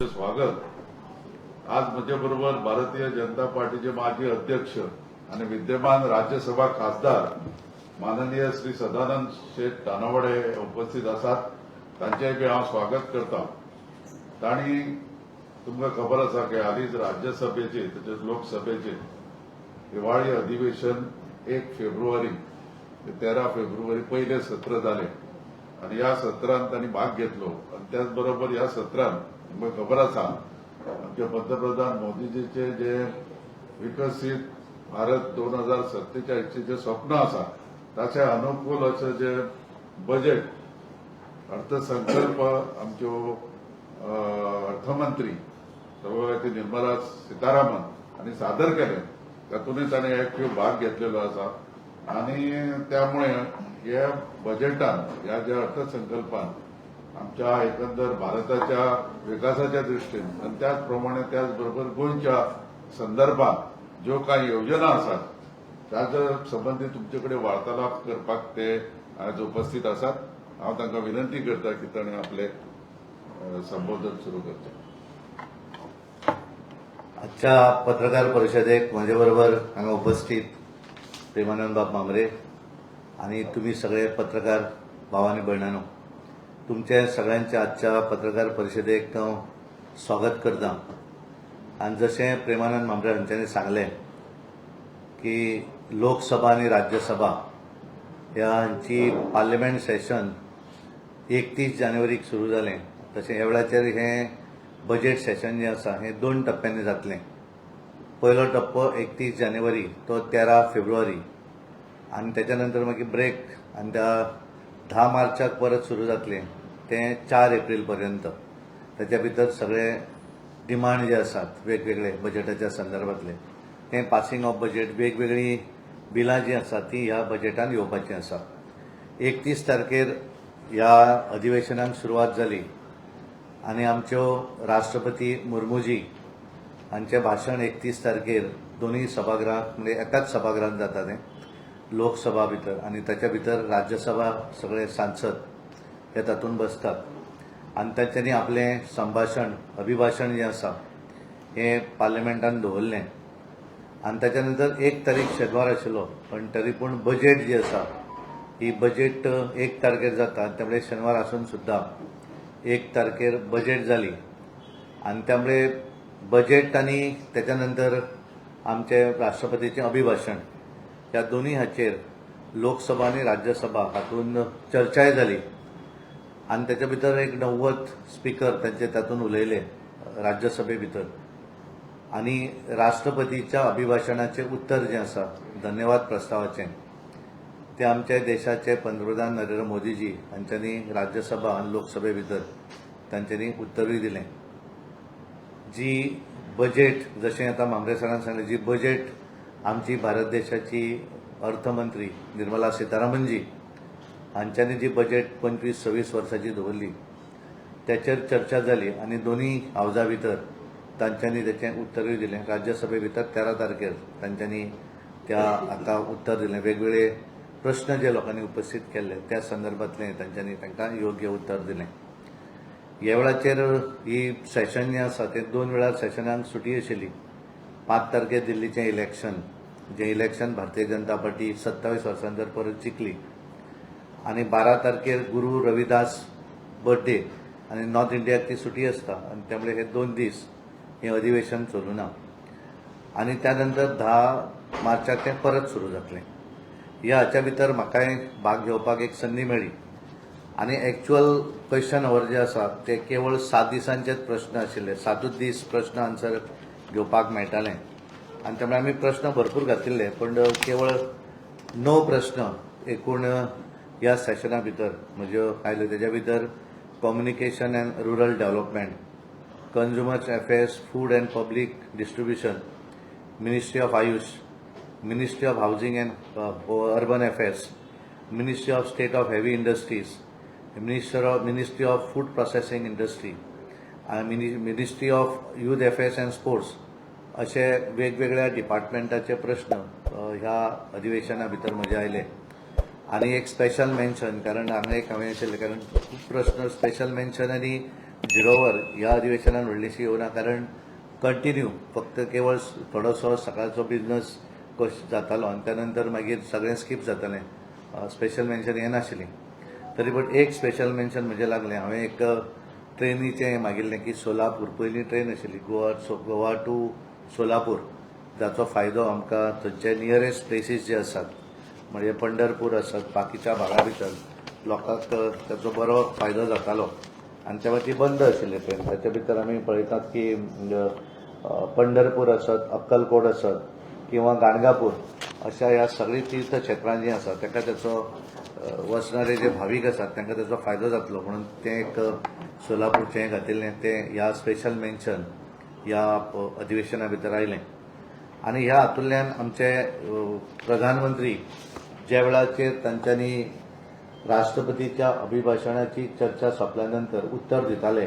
स्वागत। आज माझ्याबरोबर भारतीय जनता पार्टीचे माजी अध्यक्ष आणि विद्यमान राज्यसभा खासदार माननीय श्री सदानंद शेठ दानवडे उपस्थित असतात। तांचेय हांव स्वागत करता। तांणी तुमकां खबर आसा की हालींच राज्यसभेचे तशेंच लोकसभेचे हिवाळी अधिवेशन 1 फेब्रुवारी ते 13 फेब्रुवारी पहिले सत्र जाले आणि ह्या सत्रांत तांणी भाग घेतलो आणि त्याच बरोबर ह्या सत्रांत तुमकां खबर आसा आमचे पंतप्रधान मोदीजीचे जे विकसित भारत 2047 चे जे स्वप्न आसा ताचे अनुकूल असे जे बजेट अर्थसंकल्प आमच्यो अर्थमंत्री सभापती निर्मला सीतारामन आणि सादर केले तातूंतय ताणें एक्टीव भाग घेतलेलो आसा आणि त्यामुळे या बजेटान या ज्या अर्थसंकल्पान आमच्या एकंदर भारताच्या विकासाच्या दृष्टीने आणि त्याचप्रमाणे त्याचबरोबर गोंयच्या संदर्भात जो काही योजना आसात ताच्या संबंधी तुमचे कडेन वार्तालाप करपाक ते आज उपस्थित आसात। हांव तांकां विनंती करता की ताणें आपले संबोधन सुरू करचें। आजच्या पत्रकार परिषदेक माझे बरोबर हांगा उपस्थित प्रेमानंद बाब मामरे आणि तुम्ही सगळे पत्रकार भाव आणि भयणांनो, तुमचे सगळ्यांचे आजच्या पत्रकार परिषदेक हांव स्वागत करता। आणि जशें प्रेमानंद मामरे हांच्यांनी सांगलें की लोकसभा आणि राज्यसभा ह्यांची पार्लिमेंट सेशन 31 जानेवारीक सुरू जालें, तशें ह्या वेळाचेर हें बजेट सेशन जें आसा हें 2 टप्प्यांनी जातलें। पयलो टप्पो 31 जानेवारी तो 13 फेब्रुवारी आणि त्याच्या नंतर मागीर ब्रेक आणि त्या 10 मार्चाक परत सुरू जातलें तें 4 एप्रिल पर्यंत। त्याच्या भितर सगळे डिमांड जे आसात वेगवेगळे बजेटाच्या संदर्भातले तें पासिंग ऑफ बजेट वेगवेगळी बिलां जी आसात ती ह्या बजेटान येवपाची आसा। 31 तारखेर ह्या अधिवेशनाक सुरवात जाली आणि आमच्यो राष्ट्रपती मुर्मूजी हांचें भाशण 31 तारखेर दोनूय सभागृहांत म्हणजे एकाच सभागृहांत जाता तें लोकसभा भितर आणि ताच्या भितर राज्यसभा सगळे सांसद हे तातूंत बसतात आणि तांच्यांनी आपलें संभाशण अभिभाशण जें आसा हें पार्लिमेंटान दवरलें आणि ताच्या नंतर 1 तारीख शेनवार आशिल्लो, पण तरी पूण बजेट जी आसा ही बजेट 1 तारखेर जाता त्यामुळे शेनवार आसून सुद्दां 1 तारखेर बजेट जाली आणि त्यामुळे बजेट आणि त्याच्या नंतर आमचे राष्ट्रपतीचें अभिभाशण ह्या दोन्ही हाचेर लोकसभा आणि राज्यसभा हातूंत चर्चाय जाली आणि त्याच्या भितर एक 90 स्पीकर तांचे तातूंत उलयले राज्यसभे भितर आणि राष्ट्रपतीच्या अभिभाशणाचे उत्तर जें आसा धन्यवाद प्रस्तावाचें ते आमच्या देशाचे पंतप्रधान नरेंद्र मोदीजी हांच्यांनी राज्यसभा आणि लोकसभे भितर तांच्यांनी उत्तरूय दिलें। जी बजेट जशें आतां मामरे सरान सांगलें जी बजेट आमची भारत देशाची अर्थमंत्री निर्मला सीतारामनजी हांच्यांनी जी बजेट 25-26 वर्साची दवरली त्याचेर चर्चा जाली आणि दोन्ही हावजा भितर तांच्यांनी तेचें उत्तरूय दिलें। राज्यसभे भितर 13 तारखेर तांच्यांनी त्या हाका उत्तर दिलें। वेगवेगळे प्रश्न जे लोकांनी उपस्थित केल्ले त्या संदर्भातलें तांच्यांनी तांकां योग्य उत्तर दिलें। ह्या वेळाचेर ही सेशन जें आसा तें 2 वेळार सेशनाक सुटी आशिल्ली। 5 तारखेर दिल्लीचें इलेक्शन जें इलेक्शन भारतीय जनता पार्टी 27 वर्सांतर परत जिखली आणि 12 तारखेर गुरू रविदास बर्थडे आणि नॉर्थ इंडियाक ती सुटी आसता आणि त्यामुळे हे 2 दीस हें अधिवेशन चलूं ना आणि त्यानंतर 10 मार्चाक तें परत सुरू जातलें। ह्या हाच्या भितर म्हाकाय भाग घेवपाक एक संदी मेळ्ळी आणि एक्चुअल क्वेश्चन अवर जे आसा ते केवळ 7 दिसांचेच प्रश्न आशिल्ले। 7 दीस प्रश्न आन्सर घेवपाक मेळटालें आणि त्यामुळे आमी प्रश्न भरपूर घातिल्ले, पण केवळ 9 प्रश्न एकूण ह्या सेशना भितर म्हज्यो आयल्यो। तेच्या भितर communication and rural development, consumer affairs, food and public distribution, ministry of AYUSH, ministry of housing and urban affairs, ministry of state of heavy industries, ministry of food processing industry आणि ministry of youth affairs and sports असे वेगवेगळ्या डिपार्टमेंटाचे प्रश्न ह्या अधिवेशना भितर म्हजे आयले आणि एक स्पेशल मेन्शन कारण हांगा एक हांवें आशिल्लें कारण खूब प्रश्न स्पेशल मेन्शन आनी झिरोवर ह्या अधिवेशनात व्हडलीशी येवना, कारण कंटिन्यू फक्त केवळ थोडोसो सकाळचो बिझनस कशें जातालो आनी त्या नंतर मागीर सगळें स्कीप जातालें. स्पेशल मेन्शन हें नाशिल्लीं. तरी पूण एक स्पेशल मेन्शन म्हणजे लागलें. हांवें एक ट्रेनीचें मागिल्लें की सोलापूर, पयलीं ट्रेन आशिल्ली गोवा टू सोलापूर, जाचो फायदो आमकां थंयचे नियरेस्ट प्लेसीस जे आसात म्हणजे पंढरपूर आसात, बाकीच्या भागा भितर लोकांक ताचो बरो फायदो जातालो आनी तेव्हा ती बंद आशिल्ली ट्रेन. ताचे भितर आमी पळयतात की पंढरपूर आसत, अक्कलकोट आसत किंवा गाणगापूर अशा ह्या सगळीं तीर्थ क्षेत्रां जीं आसात ताका ताचो वचणारे जे भावीक आसात तांकां ताचो फायदो जातलो म्हणून तें एक सोलापूरचें घातिल्लें तें ह्या स्पेशल मेन्शन ह्या अधिवेशना भितर आयलें. आनी ह्या हातूंतल्यान आमचे प्रधानमंत्री ज्या वेळाचेर तांच्यांनी राष्ट्रपतीच्या अभिभाशणाची चर्चा सोंपल्या नंतर उत्तर दिताले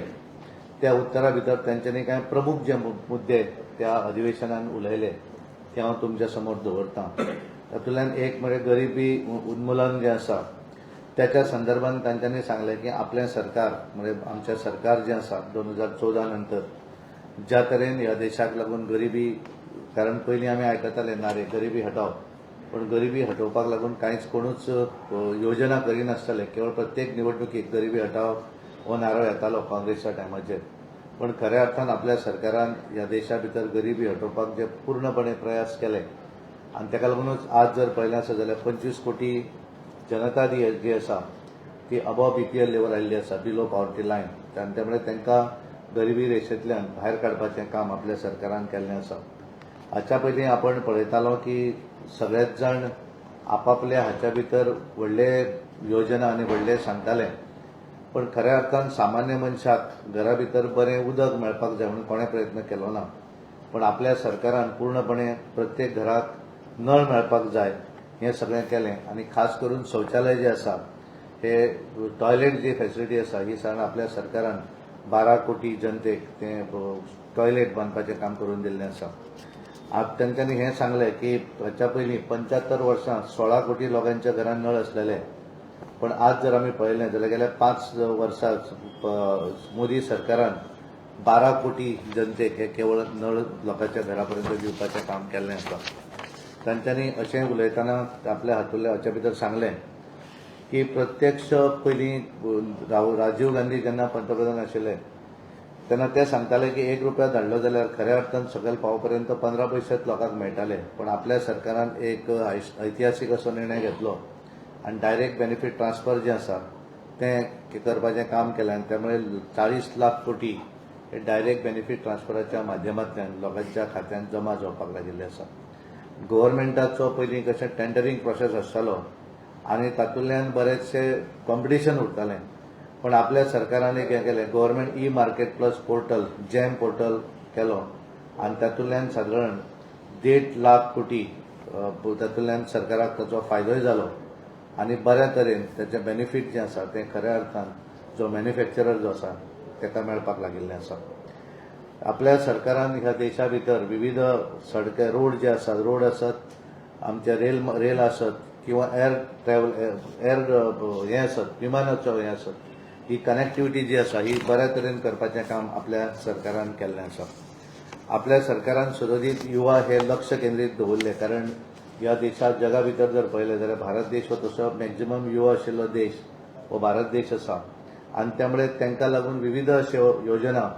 त्या उत्तरा भितर तांच्यांनी कांय प्रमुख जे मुद्दे त्या अधिवेशनान उलयले ते हांव तुमच्या समोर दवरतां. तातूंतल्यान एक म्हणजे गरिबी उन्मुलन जें आसा त्याच्या संदर्भात तांच्यांनी सांगलें की आपलें सरकार म्हणजे आमचें सरकार जें आसा 2014 नंतर ज्या तरेन ह्या देशाक लागून गरिबी, कारण पयलीं आमी आयकताले नारे गरिबी हटाव, पण गरिबी हटोवपाक लागून कांयच कोणूच योजना करिनासताले. केवळ प्रत्येक निवडणुकीक गरिबी हटाव हो नारो येतालो काँग्रेसच्या टायमाचेर. पण खऱ्या अर्थान आपल्या सरकारान ह्या देशा भितर गरिबी हटोवपाक जे पूर्णपणे प्रयास केले आनी ताका लागूनच आज जर पळयलें आसत जाल्यार 25 कोटी जनता जी आसा ती अबव BPL लेवल आयिल्ली आसा, बिलो पॉवर्टी लायन. आनी त्यामुळे तांकां गरिबी रेशेंतल्यान भायर काडपाचें काम आपल्या सरकारान केल्लें आसा. हाच्या पयलीं आपण पळयतालो की सगळेच जाण आपापल्या हाच्या भितर व्हडले योजना आनी व्हडले सांगताले, पण खऱ्या अर्थान सामान्य मनशाक घरा भितर बरें उदक मेळपाक जाय म्हणून कोणें प्रयत्न केलो ना. पण आपल्या सरकारान पूर्णपणे प्रत्येक घराक नळ मेळपाक जाय हें सगळें केलें. आनी खास करून शौचालय जे आसा हे टॉयलेट जी फॅसिलिटी आसा ही सारण आपल्या सरकारान 12 कोटी जनतेक तें टॉयलेट बांदपाचें काम करून दिल्लें आसा. तांच्यांनी हें सांगलें की हाच्या पयलीं 75 वर्सां 16 कोटी लोकांच्या घरांत नळ आसलेले, पण आज जर आमी पळयलें जाल्यार गेल्या 5 वर्सां मोदी सरकारान 12 कोटी जनतेक हे केवळ नळ लोकांच्या घरापर्यंत दिवपाचें काम केल्लें आसा. तांच्यांनी अशें उलयतना आपल्या हातूंतल्या हाच्या भितर सांगलें की प्रत्यक्ष पयलीं राजीव गांधी जेन्ना पंतप्रधान आशिल्ले तेन्ना ते सांगताले की 1 रुपया धाडलो जाल्यार खऱ्या अर्थान सकयल पावपर्यंत 15 पयशेच लोकांक मेळटाले. पण आपल्या सरकारान एक ऐतिहासीक असो निर्णय घेतलो आनी डायरेक्ट बेनिफीट ट्रान्सफर जें आसा तें करपाचें काम केलें आनी त्यामुळे 40 लाख कोटी हे डायरेक्ट बेनिफीट ट्रान्सफराच्या माध्यमांतल्यान लोकांच्या खात्यांत जमा जावपाक लागिल्ले आसा. गव्हर्मेंटाचो पयलीं कशें टेंडरींग प्रोसेस आसतालो आनी तातूंतल्यान बरेचशे कॉम्पिटिशन उरतालें, पण आपल्या सरकारान एक हें केलें, government market plus portal jam portal केलो आनी तातूंतल्यान सादारण 1.5 लाख कोटी तातूंतल्यान सरकाराक ताचो फायदोय जालो आनी बऱ्या तरेन ताचें बेनिफीट जें आसा तें खऱ्या अर्थान जो मॅन्युफॅक्चरर जो आसा ताका मेळपाक लागिल्लें आसा. आपल्या सरकारान ह्या देशा भितर विविध सडके रोड जे आसात, रोड आसत, आमचे रेल आसत किंवा एअर ट्रॅव्हल हें आसत, विमानाचो हें आसत, ही कनेक्टिविटी जी आसा ही बऱ्या तरेन करपाचें काम आपल्या सरकारान केल्लें आसा. आपल्या सरकारान सदोदीत युवा हे लक्ष केंद्रीत दवरले, कारण ह्या देशात जगा भितर जर पळयलें जाल्यार भारत देश हो तसो मॅक्झिमम युवा आशिल्लो देश हो भारत देश आसा आनी त्यामुळे तांकां लागून विविध अश्यो योजना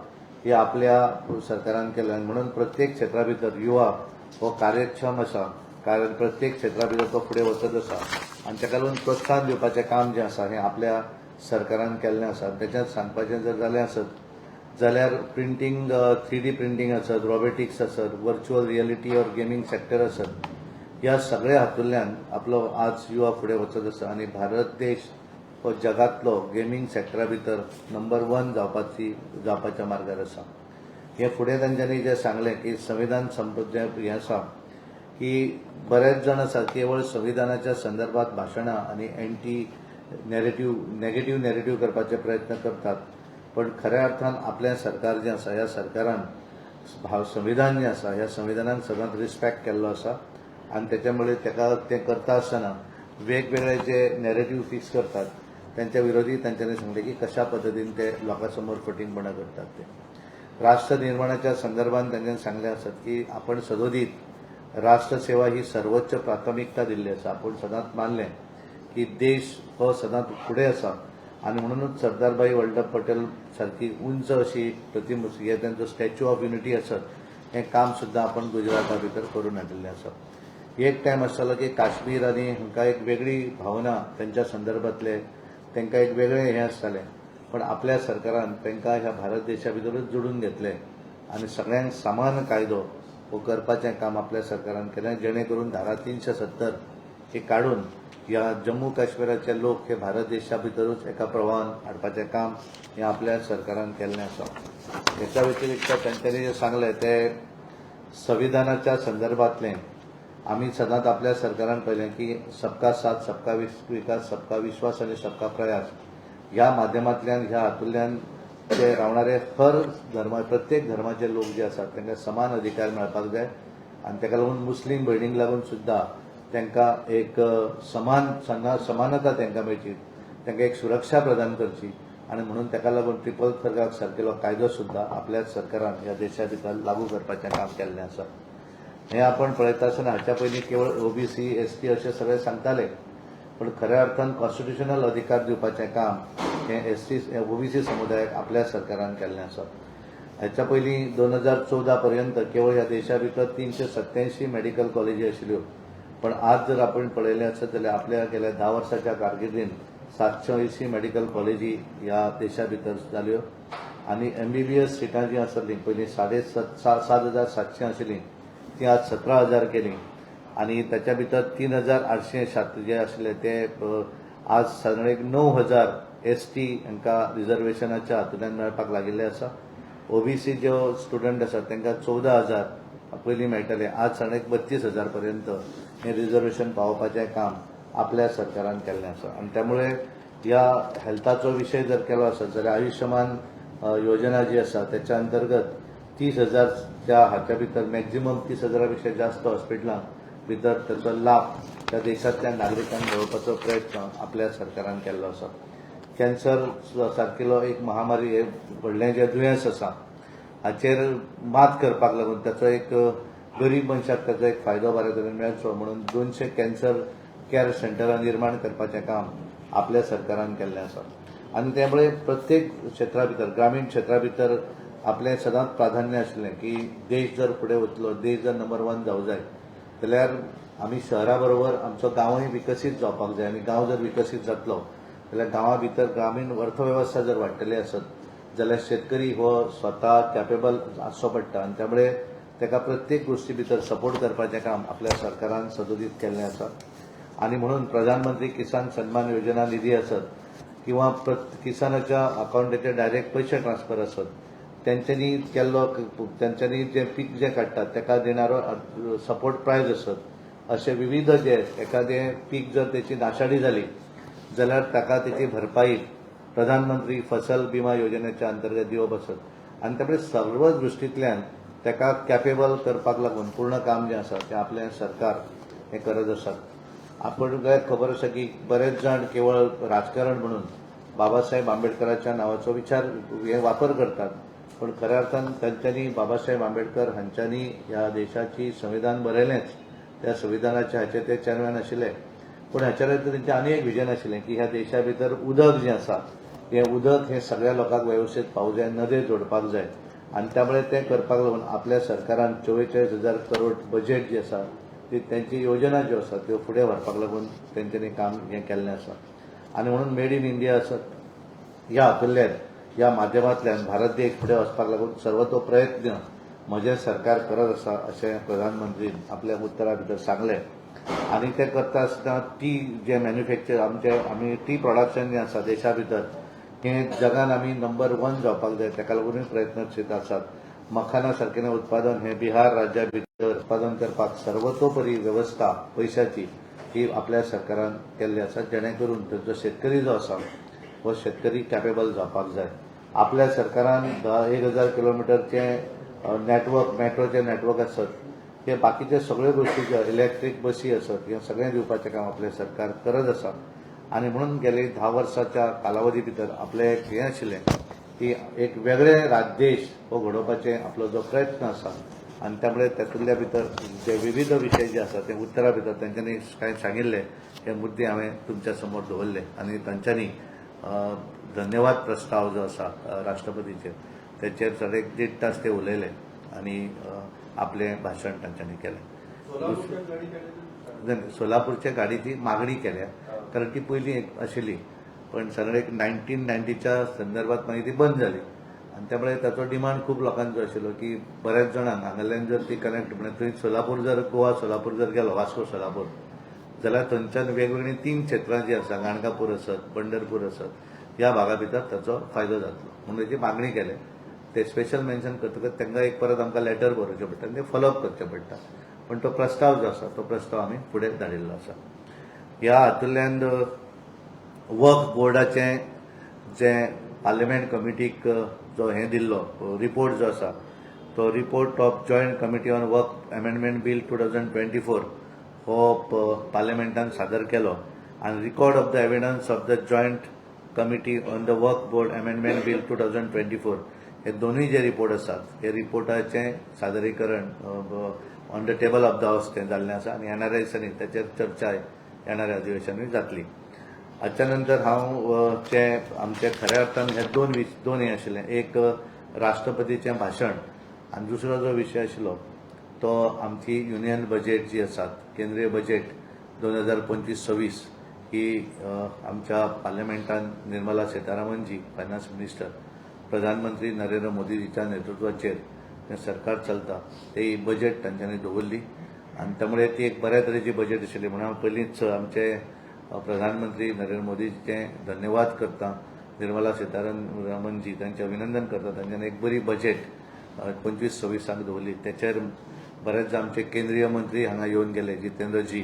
ही आपल्या सरकारान केल्या आनी म्हणून प्रत्येक क्षेत्रा भितर युवा हो कार्यक्षम आसा, कारण प्रत्येक क्षेत्रा भितर तो फुडें वचत आसा आनी ताका लागून प्रोत्साहन दिवपाचें काम जें आसा हें आपल्या सरकारान केल्लें आसा. त्याच्यात सांगपाचें जर जालें आसत जाल्यार प्रिंटींग 3D प्रिंटींग आसत, रोबोटिक्स आसत, व्हर्च्युअल रियलिटी और गेमिंग सेक्टर आसत, ह्या सगळ्या हातूंतल्यान आपलो आज युवा फुडें वचत आसा आनी भारत देश हो जगांतलो गेमिंग सेक्टरा भितर नंबर 1 जावपाच्या मार्गार आसा. हे फुडें तांच्यांनी जें सांगलें की संविधान जें हें आसा की बरेच जाण आसात केवळ संविधानाच्या संदर्भात भाशणां आनी नेगेटिव्ह नॅरेटिव्ह करपाचे प्रयत्न करतात, पण खऱ्या अर्थान आपलें सरकार जें आसा ह्या सरकारान संविधान जें आसा ह्या संविधानाक सदांच रिस्पेक्ट केल्लो आसा आनी त्याच्यामुळे ताका तें करता आसतना वेगवेगळे जे नॅरेटिव्ह फिक्स करतात त्यांच्या विरोधी त्यांच्यानी सांगले की कशा पद्धतीने ते लोकांसमोर फटींगपणा करतात ते. राष्ट्र निर्माणाच्या संदर्भात त्यांनी सांगले असत की आपण सदोदित राष्ट्रसेवा ही सर्वोच्च प्राथमिकता दिल्ली आसा. आपण सदांच मानले की देश हो सदांच फुडें आसा आणि म्हणूनच सरदारभाई वल्लभ पटेल सारखी उंच अशी प्रतिमा हे त्यांचं स्टॅच्यू ऑफ युनिटी आसत हें काम सुद्दां आपण गुजराता भितर करून हाडिल्लें आसा. एक टायम आसतालो की काश्मीर आनी हांकां एक वेगळी भावना त्यांच्या संदर्भातले तांकां एक वेगळें हें आसतालें, पण आपल्या सरकारान तांकां ह्या भारत देशा भितरूच जोडून घेतले आनी सगळ्यांक समान कायदो हो करपाचें काम आपल्या सरकारान केलें, जेणे करून धारा 370 ही काडून ह्या जम्मू काश्मीराचे लोक हे भारत देशा भितरूच एका प्रवाहान हाडपाचें काम हें आपल्या सरकारान केल्लें आसा. हेच्या व्यतिरिक्त तांच्यांनी जे सांगलें ते संविधानाच्या संदर्भातलें आमी सदांच आपल्या सरकारान पळयलें की सबका साथ, सबका विकास, सबका विश्वास आनी सबका प्रयास ह्या माध्यमांतल्यान ह्या हातूंतल्यान जे रावणारे हर धर्मा प्रत्येक धर्माचे लोक जे आसात तांकां समान अधिकार मेळपाक जाय आनी ताका लागून मुस्लीम भयणींक लागून सुद्दां तांकां एक समानता तांकां मेळची, तांकां एक सुरक्षा प्रदान करची आनी म्हणून ताका लागून ट्रिपल तलाक सारकेलो कायदो सुद्दां आपल्या सरकारान ह्या देशा भितर लागू करपाचें काम केल्लें आसा. हें आपण पळयता आसतना हाच्या पयलीं केवळ ओबीसी, एसटी अशें सगळे सांगताले, पण खऱ्या अर्थान कॉन्स्टिट्युशनल अधिकार दिवपाचें काम हें ओबीसी समुदायाक आपल्या सरकारान केल्लें आसा. हाच्या पयलीं 2014 पर्यंत केवळ ह्या देशा भितर 387 मेडिकल कॉलेजी आशिल्ल्यो, पण आज जर आपण पळयलें आसत जाल्यार आपल्या गेल्या 10 वर्साच्या कारकिर्दीन 780 मेडिकल कॉलेजी ह्या देशा भितर जाल्यो आनी MBBS सिटां जीं आसलीं पयलीं 7,700 आशिल्लीं ती आज 17,000 केली आणि त्याच्या भितर 3,800 छात्र जे आशिल्ले ते आज साधारण 9,000 ST हांकां रिजर्वेशनाच्या हातूंतल्यान मेळपाक लागिल्ले आसा. ओबीसी जो स्टुडंट आसात तांकां 14,000 पयलीं मेळटाले, आज साधारण 32,000 पर्यंत हें रिजर्वेशन पावोवपाचें काम आपल्या सरकारान केल्लें आसा. आनी त्यामुळे ह्या हेल्थाचो विशय जर केलो आसत जाल्यार आयुष्यमान योजना जी आसा त्याच्या अंतर्गत 30,000 हाच्या भितर मॅक्झिमम 30,000 पेक्षा जास्त हॉस्पिटलां भितर त्याचो लाभ त्या देशांतल्या नागरिकांक मेळोवपाचो प्रयत्न आपल्या सरकारान केल्लो आसा. कॅन्सर सारकेलो एक महामारी हे व्हडलें जें दुयेंस आसा हाचेर मात करपाक लागून त्याचो एक गरीब मनशाक ताचो एक फायदो बरे तरेन मेळचो म्हणून 200 कॅन्सर केअर सेंटरां निर्माण करपाचें काम आपल्या सरकारान केल्लें आसा. आनी त्यामुळे प्रत्येक क्षेत्रा भितर ग्रामीण क्षेत्रा भितर आपलें सदांच प्राधान्य आशिल्लें की देश जर फुडें वतलो, देश जर नंबर 1 जावंक जाय जाल्यार आमी शहरा बरोबर आमचो गांवूय विकसीत जावपाक जाय आनी गांव जर विकसीत जातलो जाल्यार गांवा भितर ग्रामीण अर्थवेवस्था जर वाडटली आसत जाल्यार शेतकरी हो स्वता कॅपेबल आसचो पडटा आनी त्यामुळे ताका प्रत्येक गोष्टी भितर सपोर्ट करपाचें काम आपल्या सरकारान सदोदीत केल्लें आसा. आनी म्हणून प्रधानमंत्री किसान सन्मान योजना निधी आसत किंवा किसानाच्या अकाउंटाचेर डायरेक्ट पयशे ट्रान्सफर आसत त्यांच्यानी केल्लो त्यांच्यानी जे पीक जे काडटात ताका देणारो सपोर्ट प्रायज आसत असे विविध जे एखादें पीक जर त्याची नाशाडी जाली जाल्यार ताका तेची भरपाई प्रधानमंत्री फसल विमा योजनेच्या अंतर्गत दिवप आसत आनी त्यामुळे सर्व दृश्टींतल्यान ताका कॅपेबल करपाक लागून पूर्ण काम जें आसा तें आपलें सरकार हें करत आसात. आपण खबर आसा की बरेच जाण केवळ राजकारण म्हणून बाबासाहेब आंबेडकरांच्या नावाचो विचार हे वापर करतात, पण खऱ्या अर्थान तांच्यांनी बाबासाहेब आंबेडकर हांच्यांनी ह्या देशाची संविधान बरयलेंच, त्या संविधानाच्या हाचे ते चेअरमॅन आशिल्ले, पण हाच्या नंतर तेंचें आनी एक विजन आशिल्लें की ह्या देशा भितर उदक जें आसा हें उदक हें सगळ्या लोकांक वेवस्थीत पावूंक जाय, नदे जोडपाक जाय आनी त्यामुळे तें करपाक लागून आपल्या सरकारान 44,000 करोड बजेट जी आसा ती त्यांची योजना ज्यो आसात त्यो फुडें व्हरपाक लागून तेंच्यांनी काम हें केल्लें आसा. आनी म्हणून मेड इन इंडिया आसत ह्या हातूंतल्यान ह्या माध्यमांतल्यान भारत देश फुडें वचपाक लागून सर्वतो प्रयत्न म्हजें सरकार करत आसा अशें प्रधानमंत्रीन आपल्या उतरा भितर सांगलें. आनी तें करता आसतना टी जे मॅन्युफॅक्चर आमी टी प्रोडक्शन जें आसा देशा भितर हें जगान आमी नंबर 1 जावपाक जाय ताका लागूनय प्रयत्नशील आसात. मखाना सारकेलें उत्पादन हें बिहार राज्या भितर उत्पादन करपाक सर्वतोपरी वेवस्था पयशाची ही आपल्या सरकारान केल्ली आसा, जेणे करून थंयचो शेतकरी जो आसा हो शेतकरी कॅपेबल जावपाक जाय. आपल्या सरकारान 1,000 किलोमिटरचें नेटवर्क मेट्रोचें नेटवर्क आसत हे बाकीचे सगळ्यो गोष्टी ज्यो इलेक्ट्रीक बसी आसत हें सगळें दिवपाचें काम आपलें सरकार करत आसा आणि म्हणून गेले 10 वर्साच्या कालावधी भितर आपले एक हें आशिल्लें की एक वेगळे देश हो घडोवपाचे आपलो जो प्रयत्न आसा आनी त्यामुळे तातूंतल्या भितर जे विविध विशय जे आसा ते उतरा भितर तांच्यांनी कांय सांगिल्ले हे मुद्दे हांवें तुमच्या समोर दवरले आनी तांच्यांनी धन्यवाद प्रस्ताव जो आसा राष्ट्रपतीचेर तेचेर 1.5 तास ते उलयले आनी आपलें भाशण तांच्यांनी केलें. सोलापूरच्या गाडीची मागणी केल्या कारण ती पयलीं एक आशिल्ली पण सगळे 1990च्या संदर्भात मागीर ती बंद जाली आनी त्यामुळे ताचो डिमांड खूब लोकांचो आशिल्लो की बऱ्याच जाणांक हांगाल्यान जर ती कनेक्ट म्हणजे थंय सोलापूर जर गोवा सोलापूर जर गेलो वास्को सोलापूर जाल्यार थंयच्यान वेगवेगळी 3 क्षेत्रां जीं आसा गाणगापूर आसत पंढरपूर आसत ह्या भागा भितर ताचो फायदो जातलो म्हणून ताची मागणी केले. ते स्पेशल मेन्शन करतकच तांकां एक परत आमकां लेटर बरोवचें पडटा आनी ते फॉलोअप करचें पडटा पण तो प्रस्ताव जो आसा तो प्रस्ताव आमी फुडें धाडिल्लो आसा. ह्या हातूंतल्यान वक्फ बोर्डाचें जे पार्लिमेंट कमिटीक जो हें दिल्लो रिपोर्ट जो आसा तो report of joint committee on Waqf amendment bill 2024 हो पार्लिमेंटान सादर केलो आनी record of the evidence of the joint committee on the Waqf board amendment bill 2024 हे दोनूय जे रिपोर्ट आसात हे रिपोर्टाचें सादरीकरण on the table of the हावस तें जाल्लें आसा आनी येणाऱ्या दिसांनी ताचेर चर्चा येणाऱ्या अधिवेशनांत जातली. हाच्या नंतर हांव आमचे खऱ्या अर्थान हे दोन हें आशिल्लें एक राष्ट्रपतीचें भाशण आनी दुसरो जो विशय आशिल्लो तो आमची युनियन बजेट जी आसात केंद्रीय बजेट 2025-26 ही आमच्या पार्लिमेंटान निर्मला सीतारामन जी फायनान्स मिनिस्टर प्रधानमंत्री नरेंद्र मोदीजीच्या नेतृत्वाचेर जें सरकार चलता ती बजेट तांच्यांनी दवरली आनी त्यामुळे ती एक बऱ्या तरेची बजेट आशिल्ली म्हणून हांव पयलींच आमचे प्रधानमंत्री नरेंद्र मोदीजीचे धन्यवाद करता. निर्मला सीतारामनजी तांचें अभिनंदन करता तांच्यांनी एक बरी बजेट 25-26 दवरली. तेचेर बरेच आमचे केंद्रीय मंत्री हांगा येवन गेले जितेंद्रजी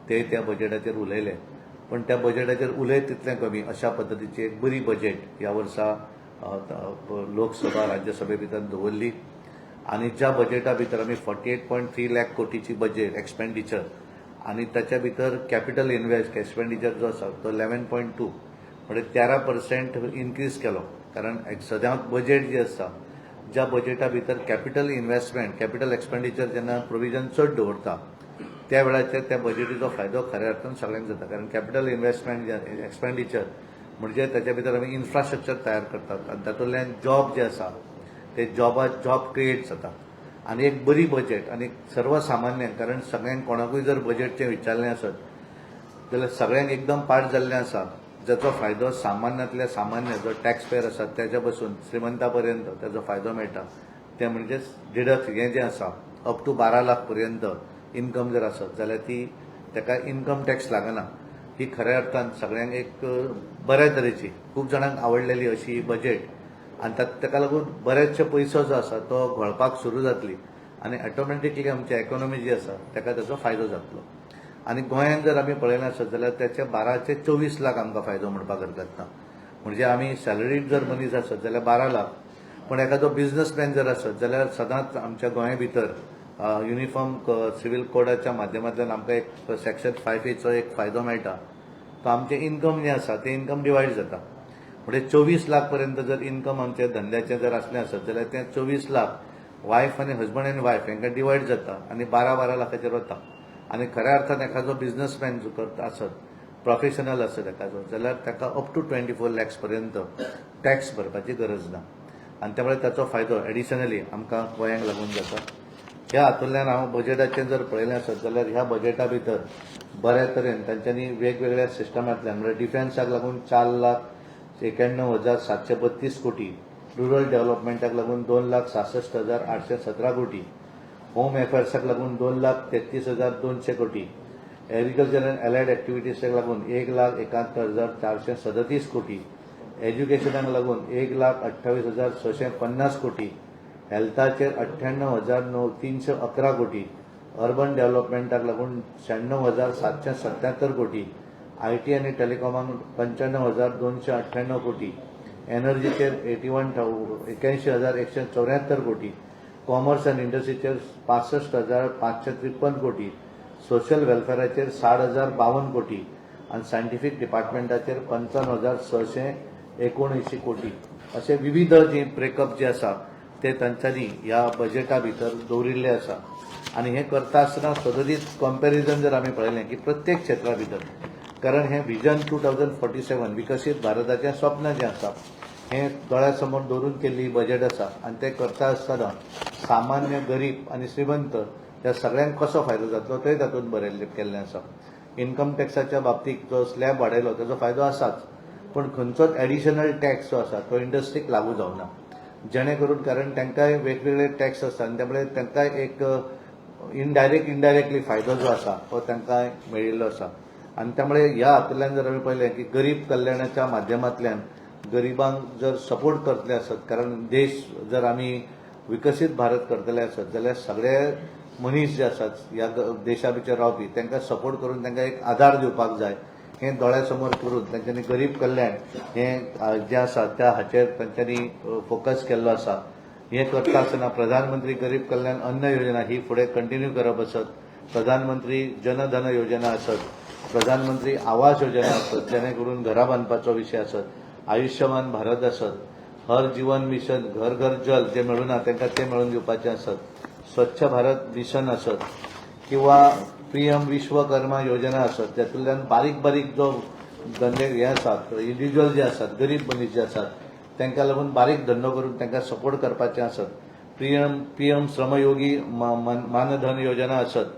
ते त्या बजेटाचेर उलयले पण त्या बजेटाचेर उलयत तितलें कमी अशा पद्दतीची एक बरी बजेट ह्या वर्सा लोकसभा राज्यसभे भितर दवरली आनी ज्या बजेटा भितर आमी 48.3 लाख कोटीची बजेट एक्सपेंडिचर आनी ताच्या भितर कॅपिटल एक्सपेंडिचर जो आसा तो 11.2 म्हणजे 13% इन्क्रीज केलो कारण सद्याक बजेट जी आसा ज्या बजेटा भितर कॅपिटल इन्व्हेस्टमेंट कॅपिटल एक्सपेंडिचर जेन्ना प्रोविजन चड दवरता त्या वेळाचेर त्या बजेटीचो फायदो खऱ्या अर्थान सगळ्यांक जाता कारण कॅपिटल इन्व्हेस्टमेंट एक्सपेंडिचर म्हणजे ताच्या भितर आमी इन्फ्रास्ट्रक्चर तयार करतात आनी तातूंतल्यान जॉब जे आसा ते जॉब क्रिएट जाता आनी एक बरी बजेट आनी सर्वसामान्य कारण सगळ्यांक कोणाकूय जर बजेटचें विचारलें आसत जाल्यार सगळ्यांक एकदम पाठ जाल्लें आसा जाचो फायदो सामान्यांतल्या सामान्य जो टॅक्स पेयर आसा तेच्या पासून श्रीमंता पर्यंत ताचो फायदो मेळटा ते म्हणजे डिडक्ट हें जें आसा अप टू 12 लाख पर्यंत इन्कम जर आसत जाल्यार ती ताका इन्कम टॅक्स लागना ही खऱ्या अर्थान सगळ्यांक एक बऱ्या तरेची खूब जाणांक आवडलेली अशी बजेट आनी ताका लागून बरेचशे पयसो जो आसा तो घोळपाक सुरू जातली आनी ऑटोमॅटिकली आमची इकॉनॉमी जी आसा ताका ताचो फायदो जातलो. आनी गोंयांत जर आमी पळयलें आसत जाल्यार त्याचे 12 ते 24 लाख आमकां फायदो म्हणपाक हरकत ना म्हणजे आमी सॅलरीड जर मनीस आसत जाल्यार 12 लाख पण एखादो बिझनसमॅन जर आसत जाल्यार सदांच आमच्या गोंया भितर युनिफॉर्म सिव्हील कोडाच्या माध्यमांतल्यान आमकां एक सेक्शन 5A एक फायदो मेळटा तो आमचें इन्कम जें आसा तें इन्कम डिवायड जाता म्हणजे 24 लाख पर्यंत जर इन्कम आमच्या धंद्याचें जर असलें आसत जाल्यार तें 24 लाख वायफ आनी हजबंड एंड वायफ हांकां डिवायड जाता आनी 12 लाखाचेर वता आनी खऱ्या अर्थान एखादो बिझनसमॅन जो करता आसत प्रोफेशनल आसत एखादो जाल्यार ताका अप टू 24 लॅक्स पर्यंत टॅक्स भरपाची गरज ना आनी त्यामुळे ताचो फायदो एडिशनली आमकां गोंयांक लागून जाता. ह्या हातूंतल्यान हांव बजेटाचें जर पळयलें आसत जाल्यार ह्या बजेटा भितर बऱ्या तरेन तांच्यांनी वेगवेगळ्या सिस्टमांतल्यान म्हणजे डिफेन्साक लागून 4,91,732 कोटी रुरल डेव्हलपमेंटाक लागून 2,66,817 कोटी होम अफेअर्साक लागून 2,33,200 कोटी एग्रीकल्चर एंड एलायड एक्टिविटीजाक लागून 1,71,437 कोटी एज्युकेशनाक लागून 1,28,650 कोटी हेल्थाचेर 98,311 कोटी अर्बन डेव्हलपमेंटाक लागून 96,777 कोटी IT आनी टेलिकॉमाक 95,298 कोटी एनर्जीचेर 81,174 कोटी कॉमर्स एंड इंडस्ट्रीचेर 65,553 कोटी सोशल वेलफेअराचेर 60,052 कोटी आणि सायंटिफीक डिपार्टमेंटाचेर 55,679 कोटी असे विविध जे ब्रेकअप जे आसा ते तांच्यांनी ह्या बजेटा भितर दवरिल्ले आसा. आणि हे करता आसतना सदतीत कंपॅरिजन जर आमी पळयलें की प्रत्येक क्षेत्रा भितर, कारण हे व्हिजन 2047 विकसीत भारताचें स्वप्न जें आसा हे दोळ्या समोर दवरून केल्ली बजेट आसा. आणि ते करता आसतना सामान्य गरीब आणि श्रीमंत ह्या सगळ्यांक कसो फायदो जातलो तें तातूंत बरयल्लें केल्लें आसा. इन्कम टॅक्साच्या बाबतींत जो स्लॅब वाडयलो ताचो फायदो आसाच, पण खंयचोच एडिशनल टॅक्स जो आसा तो इंडस्ट्रीक लागू जावना, जेणे करून कारण तांकांय वेगवेगळे टॅक्स आसता आनी त्यामुळे तांकांय एक इनडायरेक्टली फायदो जो आसा तो तांकांय मेळिल्लो आसा. आणि त्यामुळे ह्या हातूंतल्यान जर आमी पळयलें की गरीब कल्याणाच्या माध्यमांतल्यान गरिबांक जर सपोर्ट करतले आसत, कारण देश जर आमी विकसीत भारत करतले आसत जाल्यार सगळे मनीस जे आसात ह्या देशा भितर रावपी तांकां सपोर्ट करून तांकां एक आधार दिवपाक जाय. हें दोळ्या समोर करून तांच्यांनी गरीब कल्याण हें जें आसा त्या हाचेर तांच्यांनी फोकस केल्लो आसा. हें करता आसतना प्रधानमंत्री गरीब कल्याण अन्न योजना ही फुडें कंटिन्यू करप आसत, प्रधानमंत्री जन धन योजना आसत, प्रधानमंत्री आवास योजना आसत जेणे करून घरां बांदपाचो विशय आसत, आयुष्यमान भारत आसत, हर जीवन मिशन घर घर जल जे मेळुना तांकां तें मेळून दिवपाचें आसत, स्वच्छ भारत मिशन आसत किंवा पीएम विश्वकर्मा योजना आसत, जातूंतल्यान बारीक बारीक जो धंदे हे आसात इंडिव्हिज्युअल जे आसात गरीब मनीस जे आसात तांकां लागून बारीक धंदो करून तांकां सपोर्ट करपाचें आसत. पीएम श्रमयोगी मानधन योजना आसत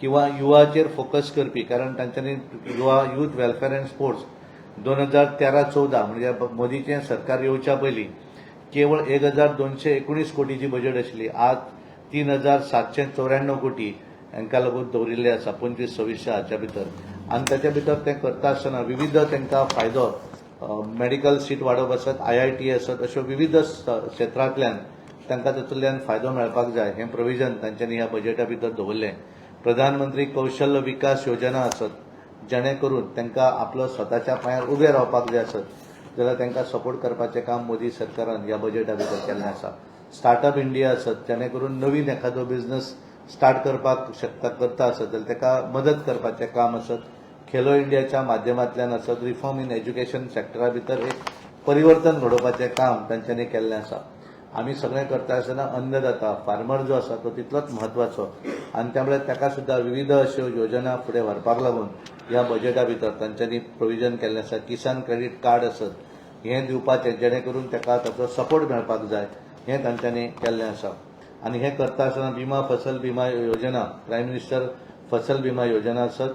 किंवा युवाचेर फोकस करपी, कारण तांच्यांनी यूथ वेलफेअर अँड स्पोर्ट्स 2013-14 म्हणजे मोदीचें सरकार येवच्या पयलीं केवळ 1,219 कोटीची बजेट आशिल्ली. आज 3,794 कोटी हांकां लागून दवरिल्ले आसा 25-26 हाच्या भितर. आनी ताच्या भितर तें करता आसतना विविध तांकां फायदो मेडिकल सीट वाडप आसत, IIT आसत, अश्यो विविध क्षेत्रांतल्यान तांकां तातूंतल्यान फायदो मेळपाक जाय हें प्रोविजन तांच्यांनी ह्या बजेटा भितर दवरलें. प्रधानमंत्री कौशल्य विकास योजना आसत, जेणे करून तांकां आपलो स्वताच्या पांयार उबे रावपाक जाय आसत जाल्यार तांकां सपोर्ट करपाचें काम मोदी सरकारान ह्या बजेटा भितर केल्लें आसा. स्टार्टअप इंडिया आसत, जेणे करून नवीन एखादो बिझनस स्टार्ट करपाक करता आसत जाल्यार ताका मदत करपाचें काम आसत. खेलो इंडियाच्या माध्यमांतल्यान आसत, रिफॉर्म इन एज्युकेशन सेक्टरा भितर एक परिवर्तन घडोवपाचें काम तांच्यांनी केल्लें आसा. आमी सगळें करता आसतना अन्नदाता फार्मर जो आसा तो तितलोच म्हत्वाचो आनी त्यामुळे ताका सुद्दां विविध अश्यो योजना फुडें व्हरपाक लागून ह्या बजेटा भितर तांच्यांनी प्रोविजन केल्लें आसा. किसान क्रेडीट कार्ड आसत हें दिवपाचें जेणे करून ताका ताचो सपोर्ट मेळपाक जाय हें तांच्यांनी केल्लें आसा. आनी हें करता आसतना विमा फसल विमा योजना प्रायम मिनिस्टर फसल विमा योजना आसत,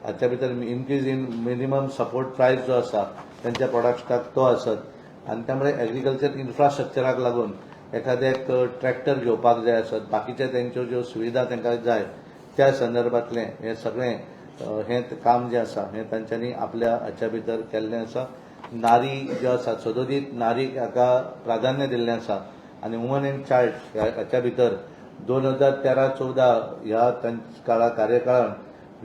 हाच्या भितर इन्क्रीज इन मिनिमम सपोर्ट प्रायस जो आसा तांच्या प्रोडक्ट्साक तो आसत. आनी त्यामुळे एग्रीकल्चर इन्फ्रास्ट्रक्चराक लागून एखाद्याक ट्रॅक्टर घेवपाक जाय आसत, बाकीचे तांच्यो ज्यो सुविधा तांकां जाय त्या संदर्भातलें हें सगळें हें काम जें आसा हें तांच्यांनी आपल्या हाच्या भितर केल्लें आसा. नारी ज्यो आसा सदोदीत नारीक हाका प्राधान्य दिल्लें आसा आनी वुमन एंड चायल्ड हाच्या भितर 2013-14 ह्या कार्यकाळान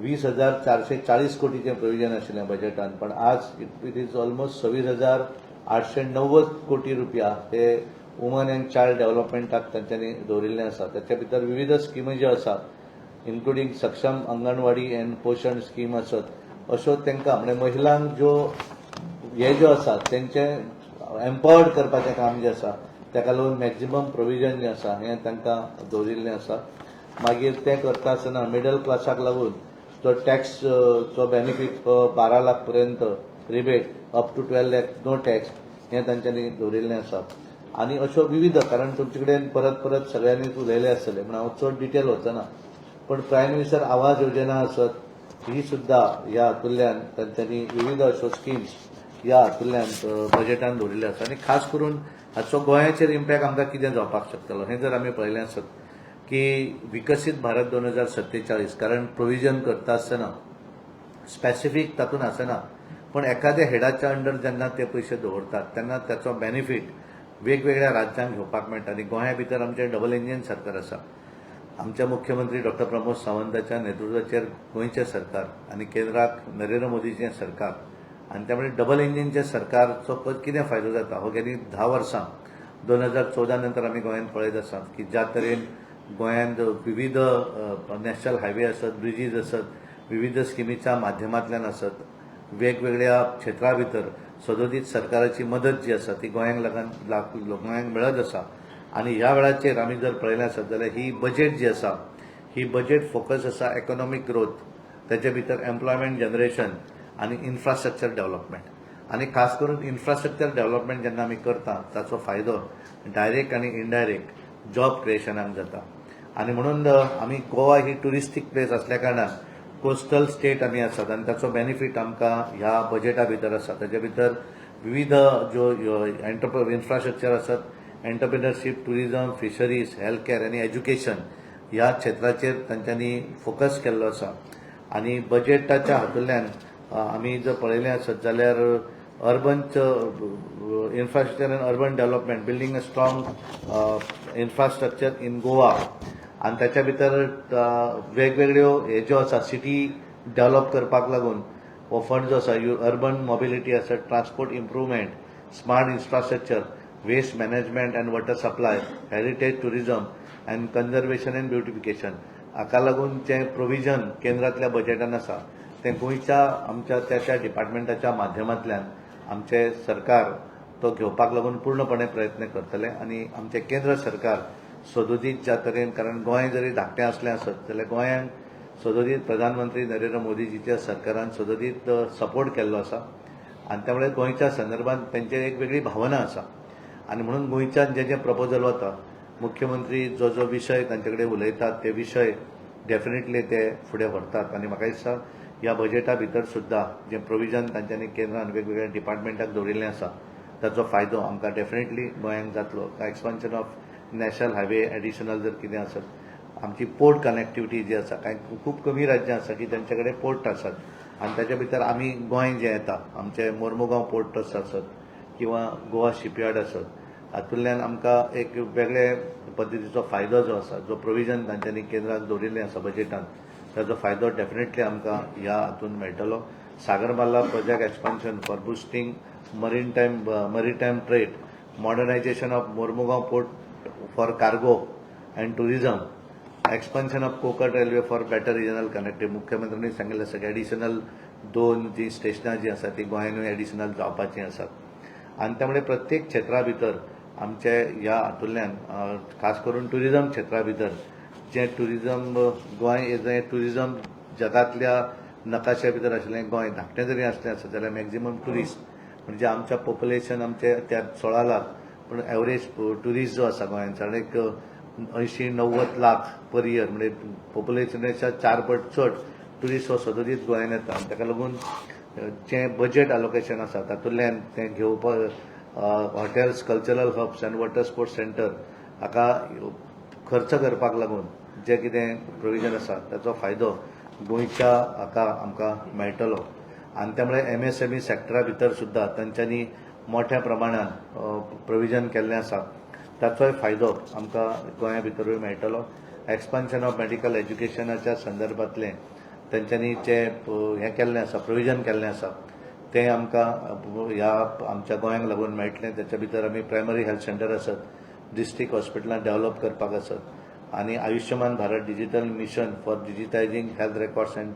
20,440 कोटीचें प्रोविजन आशिल्लें बजेटान, पण आज इट इज ऑलमोस्ट 26,890 कोटी रुपया हे वुमन एंड चायल्ड डेव्हलपमेंटाक तांच्यांनी दवरिल्लें आसा. ताच्या भितर विविध स्किमी ज्यो आसा इन्क्लुडींग सक्षम अंगणवाडी एंड पोषण स्कीम आसत, अश्यो तांकां म्हणजे महिलांक ज्यो हे ज्यो आसा तेंचें एम्पावर्ड करपाचें काम जें आसा ताका लागून मॅक्झिमम प्रोविजन जें आसा हें तांकां दवरिल्लें आसा. मागीर तें करता आसतना मिडल क्लासाक लागून तो टॅक्सचो बेनिफीट 12 लाख पर्यंत rebate up to 12 lakh no tax हें तांच्यांनी दवरिल्लें आसा. आनी अश्यो विविध, कारण तुमचे कडेन परत परत सगळ्यांनीच उलयलें आसतलें म्हणून हांव चड डिटेल वचना, पण प्रायम मिनिस्टर आवास योजना आसत ही सुद्दां ह्या हातूंतल्यान तांच्यांनी विविध अश्यो स्किम्स ह्या हातूंतल्यान बजेटान दवरिल्ल्यो आसा. आनी खास करून हाचो गोंयाचेर इम्पॅक्ट आमकां कितें जावपाक शकतलो हें जर आमी पळयलें आसत की विकसीत भारत 2047, कारण प्रोविजन करता आसतना स्पेसिफीक तातूंत आसना, पण एखाद्या हेडाच्या अंडर जेन्ना ते पयशे दवरतात तेन्ना ताचो बेनिफीट वेगवेगळ्या राज्यांक घेवपाक मेळटा. आनी गोंया भितर आमचें डबल इंजीन सरकार आसा. आमच्या मुख्यमंत्री डॉ. प्रमोद सावंताच्या नेतृत्वाचेर गोंयचें सरकार आनी केंद्राक नरेंद्र मोदीचें सरकार, आनी त्यामुळे डबल इंजीनच्या सरकारचो कितें फायदो जाता हो गेली 10 वर्सां 2014 नंतर आमी गोंयांत पळयत आसात की ज्या तरेन गोंयांत विविध नॅशनल हायवे आसत, ब्रिजीस आसत, विविध स्किमीच्या माध्यमांतल्यान आसत वेगवेगळ्या क्षेत्रा भितर सदोदीत सरकाराची मदत जी आसा ती गोंयांक गोंयांक मेळत आसा आनी ह्या वेळाचेर आमी जर पळयलें आसत जाल्यार ही बजेट जी आसा ही बजेट फोकस आसा इकॉनॉमीक ग्रोथ, त्याचे भितर एम्प्लॉयमेंट जनरेशन आनी इन्फ्रास्ट्रक्चर डेव्हलपमेंट आनी खास करून इन्फ्रास्ट्रक्चर डेव्हलपमेंट जेन्ना आमी करता ताचो फायदो डायरेक्ट आनी इनडायरेक्ट जॉब क्रिएशनाक जाता आनी म्हणून आमी गोवा ही टुरिस्टीक प्लेस असल्या कारणान कोस्टल स्टेट आमी आसात आनी ताचो बेनिफीट आमकां ह्या बजेटा भितर आसा. ताचे भितर विविध ज्यो इन्फ्रास्ट्रक्चर आसात, एंटरप्रिनरशीप, टुरिजम, फिशरीज, हेल्थ केअर आनी एज्युकेशन ह्या क्षेत्राचेर तांच्यांनी फोकस केल्लो आसा आनी बजेटाच्या हातूंतल्यान आमी जर पळयलें आसत जाल्यार urban infrastructure end urban development, building a strong infrastructure in Goa आनी ताच्या भितर वेगवेगळ्यो हे ज्यो आसा सिटी डेव्हलप करपाक लागून हो फंड जो आसा अर्बन मोबिलिटी आसत, transport improvement, smart infrastructure, waste management and water supply, heritage tourism and conservation and beautification हाका लागून जे प्रोविजन केंद्रातल्या बजेटान आसा ते गोंयच्या आमच्या त्या डिपार्टमेंटाच्या माध्यमांतल्यान आमचे सरकार तो घेवपाक लागून पूर्णपणे प्रयत्न करतले आनी आमचे केंद्र सरकार सदोदीत ज्या तरेन, कारण गोंय जरी धाकटें असलें आसत जाल्यार गोंयांक सदोदीत प्रधानमंत्री नरेंद्र मोदीजीच्या सरकारान सदोदीत सपोर्ट केल्लो आसा आनी त्यामुळे गोंयच्या संदर्भात तेंचेर एक वेगळी भावना आसा आनी म्हणून गोंयच्यान जे प्रपोजल वता मुख्यमंत्री जो विशय तांचे कडेन उलयतात ते विशय डेफिनेटली ते फुडें व्हरतात आनी म्हाका दिसता ह्या बजेटा भितर सुद्दां जे प्रोविजन तांच्यांनी केंद्रान वेगवेगळ्या डिपार्टमेंटाक दवरिल्लें आसा ताचो फायदो आमकां डेफिनेटली गोंयांक जातलो. Expansion of national highway additional जर कितें आसत, आमची पोर्ट कनेक्टिविटी जी आसा, कांय खूब कमी राज्यां आसा की तांचे कडेन पोर्ट आसात आनी ताच्या भितर आमी गोंय जें येता आमचे मोर्मुगांव पोर्ट ट्रस्ट आसत किंवा गोवा शिपयार्ड आसत हातूंतल्यान आमकां एक वेगळे पद्दतीचो फायदो जो आसा, जो प्रोविजन तांच्यांनी केंद्राक दवरिल्लें आसा बजेटान, ताचो फायदो डेफिनेटली आमकां ह्या हातूंत मेळटलो. Sagarmala project expansion for boosting maritime trade, modernisation of Mormugao port for cargo and tourism, expansion of Konkan railway for better regional connectivity. मुख्यमंत्र्यांनी सांगिल्लें आसा की एडिशनल 2 जी स्टेशनां जी आसात ती गोंयानूय एडिशनल जावपाची आसात आनी त्यामुळे प्रत्येक क्षेत्रा भितर आमचे ह्या हातूंतल्यान खास करून टुरिजम क्षेत्रा भितर जे टुरिजम गोंय जे टुरिजम जगातल्या नकाशा भितर आशिल्लें गोंय धाकटें जरी आसलें आसत जाल्यार मॅक्झिमम टुरिस्ट म्हणजे आमच्या पॉप्युलेशन आमचे त्या 16 लाख पूण एवरेज टुरिस्ट जो आसा गोंयांचा एक 80-90 लाख पर इयर म्हणजे पॉप्युलेशनाच्या 4 पट चड टुरिस्ट हो सदोदीत गोंयांत येता आनी ताका लागून जे बजेट अलोकेशन आसा तातूंतल्यान तें घेवपाक हॉटेल्स, कल्चरल हब्स आनी वॉटर स्पोर्ट्स सेंटर हाका खर्च करपाक लागून जे कितें प्रोविजन आसा ताचो फायदो गोंयच्या हाका आमकां मेळटलो आनी त्यामुळे MSME सेक्टरा भितर सुद्दां तांच्यांनी मोठ्या प्रमाणात प्रोविजन केल्लें आसा ताचोय फायदो आमकां गोंया भितरूय मेळटलो. एक्सपान्शन ऑफ मेडिकल एज्युकेशनाच्या संदर्भातलें तांच्यांनी जे हें केल्लें आसा, प्रोविजन केल्लें आसा तें आमकां ह्या आमच्या गोंयांक लागून मेळटलें. ताच्या भितर आमी प्रायमरी हेल्थ सेंटर आसत, डिस्ट्रिक्ट हॉस्पिटलां डेव्हलप करपाक आसत आनी Ayushman Bharat digital mission for digitising health records and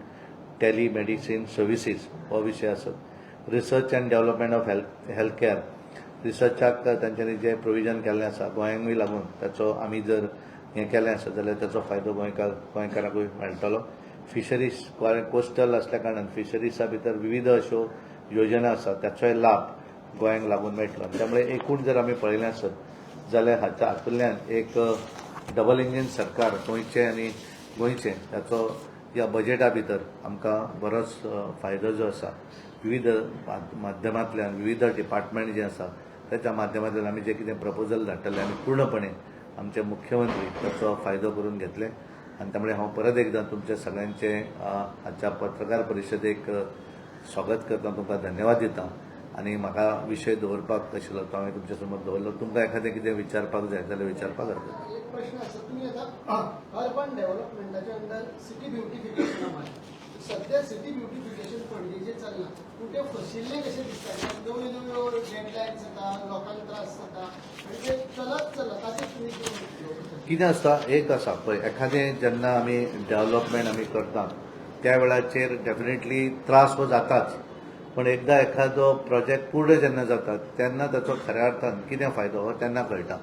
telemedicine services हो विशय आसत. Research and development of health care, रिसर्चाक तांच्यांनी जे प्रोविजन केल्लें आसा गोंयांकूय लागून ताचो आमी जर हें केलें आसत जाल्यार ताचो फायदो गोंयकारांकूय मेळटलो. फिशरीज कोस्टल असल्या कारणान फिशरीजा भितर विविध अश्यो योजना आसात त्याचोय लाभ गोंयांक लागून मेळटलो. त्यामुळे एकूण जर आमी पळयलें आसत जाल्यार हाच्या हातूंतल्यान एक डबल इंजीन सरकार गोंयचें आनी गोंयचें ताचो ह्या बजेटा भितर आमकां बरोच फायदो जो आसा विविध माध्यमांतल्यान विविध डिपार्टमेंट जे आसा त्याच्या माध्यमांतल्यान आमी जे कितें प्रपोजल धाडटले आनी पूर्णपणे आमचे मुख्यमंत्री ताचो फायदो करून घेतले आनी त्यामुळे हांव परत एकदां तुमच्या सगळ्यांचे आजच्या पत्रकार परिशदेक स्वागत करता, तुमकां धन्यवाद दिता आनी म्हाका विशय दवरपाक आशिल्लो तो हांवें तुमचे समोर दवरलो. तुमकां एखादें कितें विचारपाक जाय जाल्यार विचारपाक हरकत. एक प्रश्न आसा, तुम्ही आता अर्बन डेव्हलपमेंटाच्या अंडर सिटी ब्युटिफिकेशन सध्या सिटी ब्युटिफिकेशन फंड जे चल्ला पूण फशिल्ले कशें दिसता, नव्यो नव्यो डेडलायन्स जाता, लोकांक त्रास जाता आनी ते चलत ताचेर तुमी कितें आसता, एक आसा पळय एखादें जेन्ना आमी डेव्हलपमेंट आमी करता त्या वेळाचेर डेफिनेटली त्रास हो जाताच, पण एकदा एखादो प्रोजेक्ट पूर्ण जेन्ना जाता तेन्ना ताचो खऱ्या अर्थान कितें फायदो हो तेन्ना कळटा.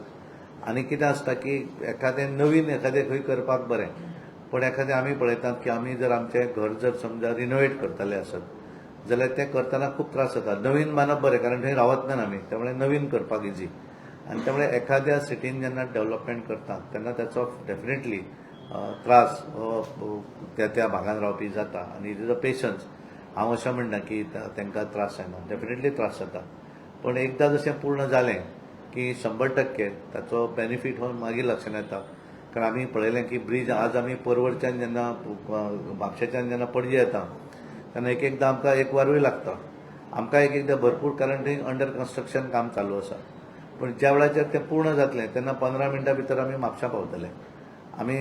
आनी कितें आसता की एखादें नवीन एखादें खंय करपाक बरें, पण एखादें आमी पळयतात की आमी जर आमचें घर जर समजा रिनोवेट करताले आसत जाल्यार तें करतना खूब त्रास जाता. नवीन बांदप बरें कारण थंय रावत ना आमी, त्यामुळे नवीन करपाक इजी. आनी त्यामुळे एखाद्या सिटीन जेन्ना डेव्हलपमेंट करता तेन्ना ताचो डेफिनेटली त्रास हो त्या भागांत रावपी जाता. आनी इट इज अ पेशन्स. हांव अशें म्हणना की तांकां त्रास जायना, डेफिनेटली त्रास जाता. पण एकदा जशें पूर्ण जालें की 100% ताचो बेनिफीट हो मागीर लक्षांत येता. कारण आमी पळयलें की ब्रीज आज आमी परवडच्यान जेन्ना म्हापशेच्यान जेन्ना पणजे येता तेन्ना एक एकदां आमकां 1 वरूय लागता. आमकां एक एकदां भरपूर कारण थंय अंडर कन्स्ट्रक्शन काम चालू आसा. पण ज्या वेळाचेर तें पूर्ण जातलें तेन्ना 15 मिनटां भितर आमी म्हापशा पावतले. आमी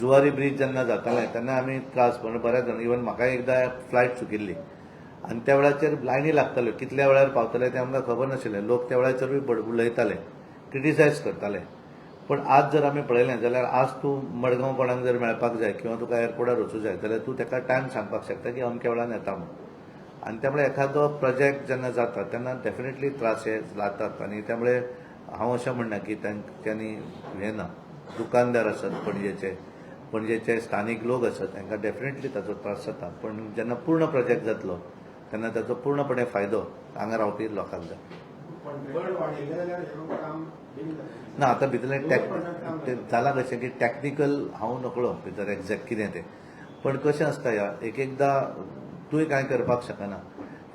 जुवारी ब्रीज जेन्ना जाताले तेन्ना आमी त्रास पण बऱ्याच जाण इवन म्हाका एकदां फ्लायट चुकिल्ली आनी त्या वेळाचेर लायनी लागताल्यो, कितल्या वेळार पावतले तें आमकां खबर नाशिल्लें. लोक त्या वेळाचेरूय उलयताले, क्रिटिसायज करताले. पण आज जर आमी पळयलें जाल्यार आज तूं मडगांव कोणाक जर मेळपाक जाय किंवा तुका एअरपोर्टार वचूंक जाय जाल्यार तूं ताका टायम सांगपाक शकता की अमक्या वेळान येता म्हणून. आनी त्यामुळे एखादो प्रोजेक्ट जेन्ना जाता तेन्ना डेफिनेटली त्रास हे जातात. आनी त्यामुळे हांव अशें म्हणना की त्यांनी हें ना, दुकानदार आसात पणजेचे स्थानीक लोक आसात तांकां डेफिनेटली ताचो त्रास जाता. पण जेन्ना पूर्ण प्रोजेक्ट जातलो तेन्ना ताचो पूर्णपणे फायदो हांगा रावपी लोकांक जाता. ना आतां भितरलें जालां कशें की टॅक्निकल हांव नकळो भितर एक्झॅक्ट कितें तें. पण कशें आसता एक एकदां तूंय कांय करपाक शकना.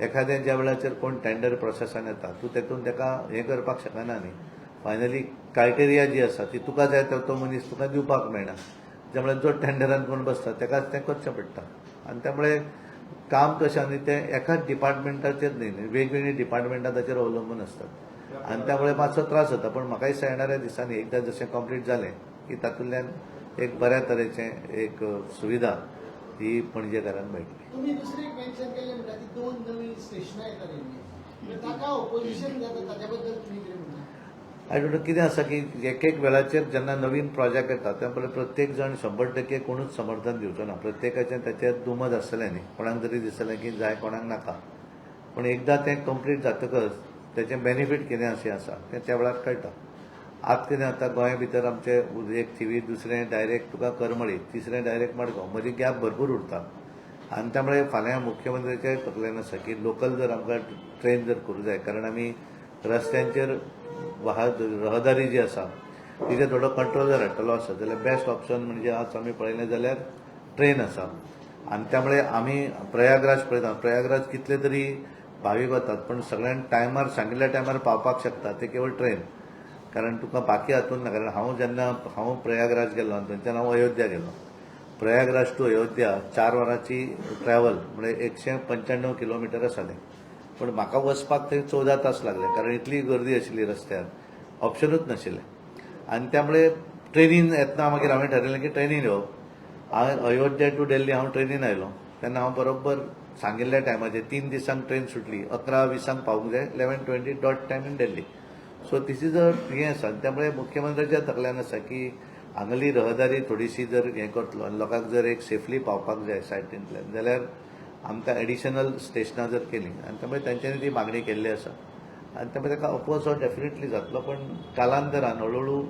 एखादें ज्या वेळाचेर कोण टेंडर प्रोसेसान येता तूं तेतून ताका हें करपाक शकना न्ही. फायनली क्रायटेरिया जी आसा ती तुका जाय तो मनीस तुका दिवपाक मेळना. त्यामुळे जो टेंडरान कोण बसता ताकाच तें करचें पडटा. आनी त्यामुळे काम कशें आनी तें एकाच डिपार्टमेंटाचेर न्ही, वेगवेगळी डिपार्टमेंटां ताचेर अवलंबून आसतात. आनी त्यामुळे मातसो त्रास जाता. पण म्हाका दिसता येणाऱ्या दिसांनी एकदां जशें कंप्लीट जालें की तातूंतल्यान एक बऱ्या तरेचें एक सुविधा ही पणजेकारांक मेळटली. तुम्ही दुसरी एक मेन्शन केलें म्हणटा ती 2 नवी स्टेशनां येता रेल्वे. ताका ऑपोजिशन जाता ताच्या बद्दल तुमी कितें म्हणटा? आय डोंट नो कितें आसा की एक वेळाचेर जेन्ना नवीन प्रोजेक्ट येता त्या पयलीं प्रत्येक जण 100% कोणूच समर्थन दिवचो ना. प्रत्येकाचें ताचेर दुमत आसतलें न्ही. कोणाक तरी दिसतलें की जाय कोणाक नाका. पण एकदां तें कंप्लीट जातकच तेचें बेनिफीट कितें अशें आसा तें त्या वेळार कळटा. आतां कितें जाता गोंया भितर आमचें एक थिवी, दुसरें डायरेक्ट तुका करमळी, तिसरें डायरेक्ट मडगांव, मदीं गॅप भरपूर उरता. आनी त्यामुळे फाल्यां मुख्यमंत्र्याचें तकलेन आसा की लोकल जर आमकां ट्रेन जर करूं जाय कारण आमी रस्त्यांचेर रहदारी जी आसा तिचेर थोडो कंट्रोल जर हाडटलो आसा जाल्यार बेस्ट ऑप्शन म्हणजे आज आमी पळयलें जाल्यार ट्रेन आसा. आनी त्यामुळे आमी प्रयागराज पळयता. प्रयागराज कितले तरी भावीक वतात पण सगळ्यांक टायमार सांगिल्ल्या टायमार पावपाक शकता ते केवळ ट्रेन. कारण तुका बाकी हातून ना. कारण हांव प्रयागराज गेल्लो आनी थंयच्यान हांव अयोध्या गेलो. प्रयागराज टू अयोध्या 4 वरांची ट्रॅव्हल म्हणजे 195 किलोमिटर आसलें. पण म्हाका वचपाक थंय 14 तास लागले कारण इतली गर्दी आशिल्ली रस्त्यार, ऑप्शनूच नाशिल्लें. आनी त्यामुळे ट्रेनीन येतना मागीर हांवें ठरयलें की ट्रेनीन येवप. हांवें अयोध्या टू दिल्ली हांव ट्रेनीन आयलो तेन्ना हांव बरोबर सांगिल्ल्या टायमाचेर 3 दिसांक ट्रेन सुटली 11:20 पावूंक जाय, 11:20 dot time in Delhi. So this is a हें आसा. त्यामुळे मुख्यमंत्र्याच्या तकल्यान आसा की हांगली रहदारी थोडीशी जर हें करतलो आनी लोकांक जर एक सेफली पावपाक जाय सायटींतल्यान जाल्यार आमकां एडिशनल स्टेशनां जर केलीं आनी त्यामुळे तांच्यांनी ती मागणी केल्ली आसा. आनी त्यामुळे ताका अपोज हो डेफिनेटली जातलो. पण कालांतरान हळूहळू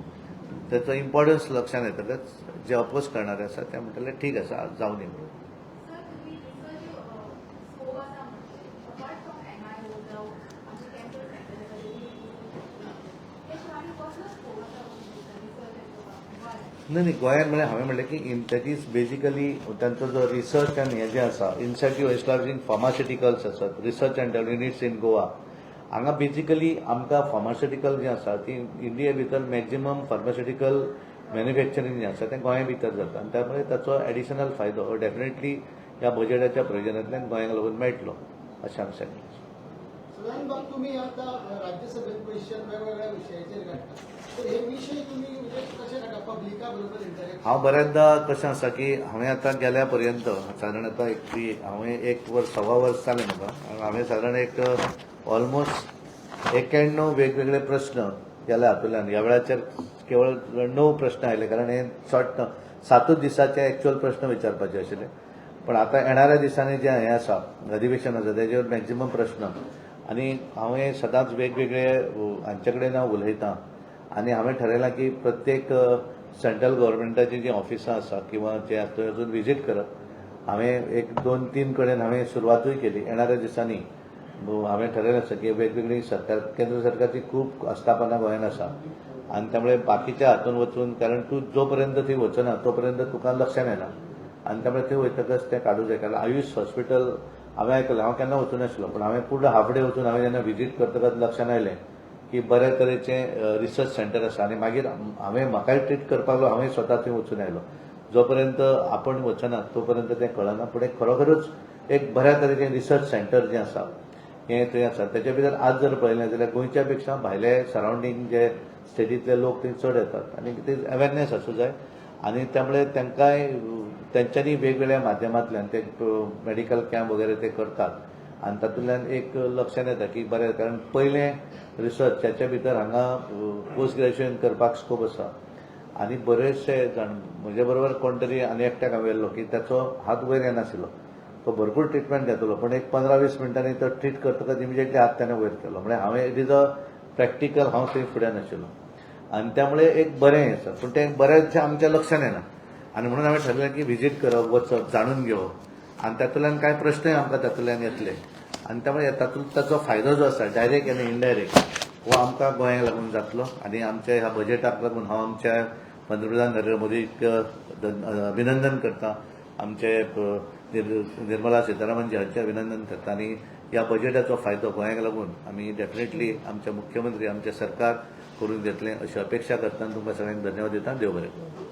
ताचो इम्पॉर्टन्स लक्षांत येतकच जे अपोज करणारे आसा ते म्हणटले ठीक आसा जावन दी म्हणून. नाही गोंयांत म्हणजे हांवें म्हणलें की दॅट इज बेजिकली तांचो जो रिसर्च आनी हें जें आसा इन्सेंटीव एस्टाब्लिशींग फार्मास्युटिकल्स आसात, research end development units in Goa. हांगा बेजिकली आमकां फार्मास्युटिकल जें आसा ती इंडिये भितर मॅक्झिमम फार्मास्युटिकल मॅन्युफॅक्चरींग जें आसा तें गोंया भितर जाता. आनी त्यामुळे ताचो एडिशनल फायदो डेफिनेटली ह्या बजेटाच्या प्रयोजनांतल्यान गोंयाक लागून मेळटलो अशें हांवें सांगलें. सदान बाब तुम्ही आता राज्यसभेत क्वेश्चन वेगवेगळ्या विशयाचेर काडटा. तर हे विशय तुम्ही म्हणजे कशे काडटा पब्लिका बरोबर इंटरॅक्ट? हांव बऱ्याचदा कशें आसा की हांवें आतां गेल्या पर्यंत सादारण आतां हांवें 1 वर्स 1.25 वर्स जालें म्हाका. हांवें सादारण एक ऑलमोस्ट 91 वेगवेगळे प्रस्न केल्या हातूंतल्यान ह्या वेळाचेर केवळ 9 प्रस्न आयले कारण हे 7 दिसाचे एक्चुअल प्रस्न विचारपाचे आशिल्ले. पण आता येणाऱ्या दिसांनी जे हें आसा अधिवेशन आसा तेजेर मॅक्झिमम प्रश्न आनी हांवें सदांच वेगवेगळे हांचे कडेन हांव उलयतां आनी हांवें थारायलां की प्रत्येक सेंट्रल गव्हर्मेंटाची जी ऑफिसां आसा किंवा जे आसा थंय वचून विजीट करप हांवें एक 2-3 कडेन हांवें सुरवातूय केली येणाऱ्या दिसांनी हांवें थारायलें आसा की वेगवेगळी सरकार केंद्र सरकारची खूब आस्थापनां गोंयांत आसा आनी त्यामुळे बाकीच्या हातून वचून कारण तूं जो पर्यंत थंय वचना तो पर्यंत तुका लक्षान येना आनी त्यामुळे थंय वयतकच तें काडूं जाय कारण आयुश हॉस्पिटल हांवें आयकलां हांव केन्ना वचूं नाशिल्लो पूण हांवें पूर्ण हाफ डे वचून हांवें जेन्ना विजीट करतकच लक्षान आयलें की बऱ्या तरेचें रिसर्च सेंटर आसा आनी मागीर हांवें म्हाकाय ट्रीट करपाक हांवें स्वता थंय वचून आयलो जो पर्यंत आपण वचना तो पर्यंत तें कळना पूण एक खरोखरच एक बऱ्या तरेचें रिसर्च सेंटर जें आसा हें थंय आसा तेच्या भितर आज जर पळयलें जाल्यार गोंयच्या पेक्षा भायले सरावंडींग जे स्टेटींतले लोक थंय चड येतात आनी ते अवेरनेस आसूं जाय आनी त्यामुळे तांकांय तेंच्यांनी वेगवेगळ्या माध्यमांतल्यान ते मेडिकल कॅम्प वगैरे ते करतात आनी तातूंतल्यान एक लक्षान येता की बरें कारण पयलें रिसर्च त्याच्या भितर हांगा पोस्ट ग्रॅज्युएशन करपाक स्कोप आसा आनी बरेचशे जाण म्हजे बरोबर कोण तरी आनी एकट्याक हांवें व्हेल्लो की ताचो हात वयर येनाशिल्लो तो भरपूर ट्रिटमेंट घेतलो पण एक 15-20 मिनटांनी तो ट्रीट करतकच इमिजिएटली हात ताणें वयर केलो म्हणजे हांवें इट इज अ प्रॅक्टिकल हांव थंय फुडें नाशिल्लो आनी त्यामुळे एक बरें हें आसा पूण तें बरेंचशें आमच्या लक्षान येना आनी म्हणून हांवें थारलें की व्हिजीट करप वचप जाणून घेवप आनी तातूंतल्यान कांय प्रश्नय आमकां तातूंतल्यान येतले आनी त्यामुळे तातूंत ताचो फायदो जो आसा डायरेक्ट आनी इनडायरेक्ट हो आमकां गोंयांक लागून जातलो आनी आमच्या ह्या बजेटाक लागून हांव आमच्या पंतप्रधान नरेंद्र मोदीक अभिनंदन करता आमचे निर्मला सीतारामनजी हांचे अभिनंदन करता आनी ह्या बजेटाचो फायदो गोंयांक लागून आमी डेफिनेटली आमचे मुख्यमंत्री आमचे सरकार करून घेतले अशी अपेक्षा करता तुमकां सगळ्यांक धन्यवाद दिता देव बरें करूं